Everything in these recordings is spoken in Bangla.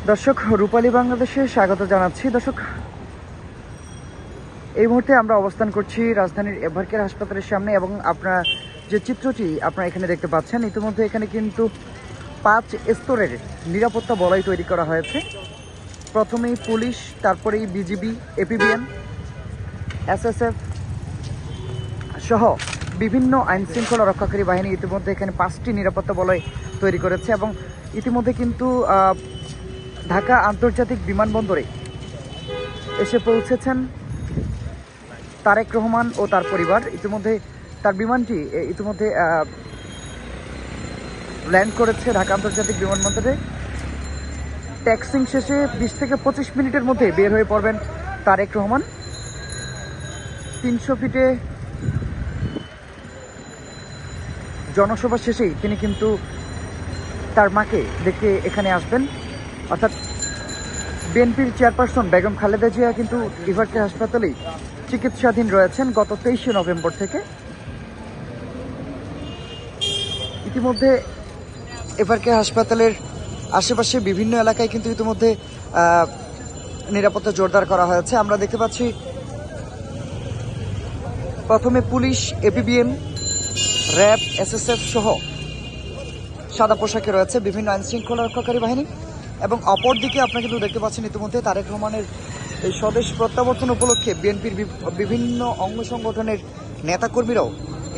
দর্শক, রূপালী বাংলাদেশে স্বাগত জানাচ্ছি। দর্শক, এই মুহূর্তে আমরা অবস্থান করছি রাজধানীর এভারকেয়ার হাসপাতালের সামনে এবং আপনারা যে চিত্রটি আপনারা এখানে দেখতে পাচ্ছেন, ইতিমধ্যে এখানে কিন্তু 5 স্তরের নিরাপত্তা বলয় তৈরি করা হয়েছে। প্রথমেই পুলিশ, তারপরেই বিজিবি, এপিবিএন, এসএসএফ সহ বিভিন্ন আইন শৃঙ্খলা রক্ষাকারী বাহিনী ইতিমধ্যে এখানে 5টি নিরাপত্তা বলয় তৈরি করেছে এবং ইতিমধ্যে কিন্তু ঢাকা আন্তর্জাতিক বিমানবন্দরে এসে পৌঁছেছেন তারেক রহমান ও তার পরিবার। ইতিমধ্যে তার বিমানটি ইতিমধ্যে ল্যান্ড করেছে ঢাকা আন্তর্জাতিক বিমানবন্দরে। ট্যাক্সিং শেষে 20 থেকে 25 মিনিটের মধ্যে বের হয়ে পড়বেন তারেক রহমান। 300 ফিটে জনসভা শেষেই তিনি কিন্তু তার মাকে দেখে এখানে আসবেন। অর্থাৎ বিএনপির চেয়ারপারসন বেগম খালেদা জিয়া কিন্তু এভারকেয়ার হাসপাতালেই চিকিৎসাধীন রয়েছেন গত 23শে নভেম্বর থেকে। ইতিমধ্যে এভারকেয়ার হাসপাতালের আশেপাশে বিভিন্ন এলাকায় কিন্তু ইতিমধ্যে নিরাপত্তা জোরদার করা হয়েছে। আমরা দেখতে পাচ্ছি প্রথমে পুলিশ, এপিবিএম, র্যাব, এসএসএফ সহ সাদা পোশাকে রয়েছে বিভিন্ন আইন শৃঙ্খলা রক্ষাকারী বাহিনী এবং অপরদিকে আপনারা কিন্তু দেখতে পাচ্ছেন ইতিমধ্যে তারেক রহমানের এই স্বদেশ প্রত্যাবর্তন উপলক্ষে বিএনপির বিভিন্ন অঙ্গ সংগঠনের নেতাকর্মীরাও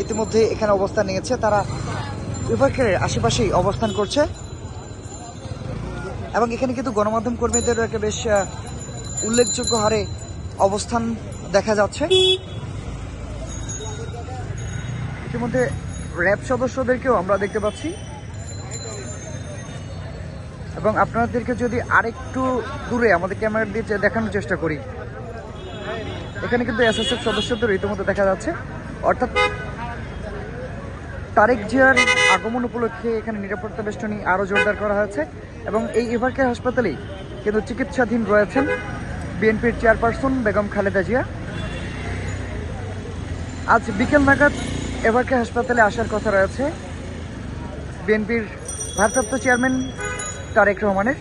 ইতিমধ্যে এখানে অবস্থান নিয়েছে। তারা এভারকেয়ারের আশেপাশেই অবস্থান করছে এবং এখানে কিন্তু গণমাধ্যম কর্মীদেরও একটা বেশ উল্লেখযোগ্য হারে অবস্থান দেখা যাচ্ছে। ইতিমধ্যে র্যাব সদস্যদেরকেও আমরা দেখতে পাচ্ছি এবং আপনাদেরকে যদি আরেকটু দূরে আমাদের ক্যামেরা দিয়ে দেখানোর চেষ্টা করি, এখানে কিন্তু এসএসএফ সদস্যদের ইতিমধ্যে দেখা যাচ্ছে। অর্থাৎ তারেক জিয়ার আগমন উপলক্ষে এখানে নিরাপত্তা বেষ্টনী আরও জোরদার করা হয়েছে এবং এই এভারকেয়ার হাসপাতালেই কিন্তু চিকিৎসাধীন রয়েছেন বিএনপির চেয়ারপারসন বেগম খালেদা জিয়া। আজ বিকেল নাগাদ এভারকেয়ার হাসপাতালে আসার কথা রয়েছে বিএনপির ভারপ্রাপ্ত চেয়ারম্যান তারেক রহমানের।